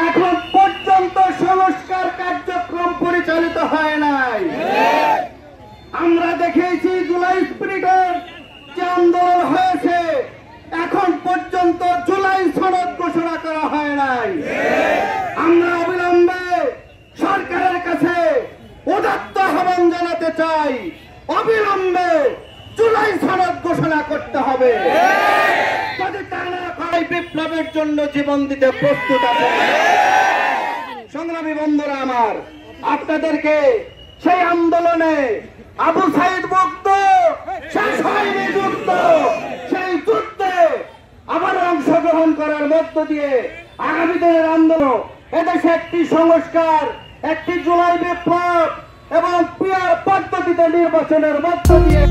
এখন পর্যন্ত সংস্কার কার্যক্রম পরিচালিত হয় নাই। আমরা দেখেছি জুলাই স্পিরিটের যে আন্দোলন হয়েছে, এখন পর্যন্ত জুলাই সনদ ঘোষণা করা হয় নাই। আমরা অবিলম্বে সরকারের কাছে উদাত্ত আহ্বান জানাতে চাই, অবিলম্বে জুলাই সনদ ঘোষণা করতে হবে। যদি তা না হয় বিপ্লবের জন্য জীবন দিতে প্রস্তুত আছে। সংগ্রামী বন্ধুরা আমার, আপনাদেরকে সেই আন্দোলনে আবু সাইদ মুক্ত, শেষ হয়নি যুদ্ধ, সেই যুদ্ধে আবার অংশগ্রহণ করার মধ্য দিয়ে আগামী দিনের আন্দোলন, এদেশে একটি সংস্কার, একটি জুলাই বিপ্লব এবং পিয়ার পদ্ধতিতে নির্বাচনের মধ্য দিয়ে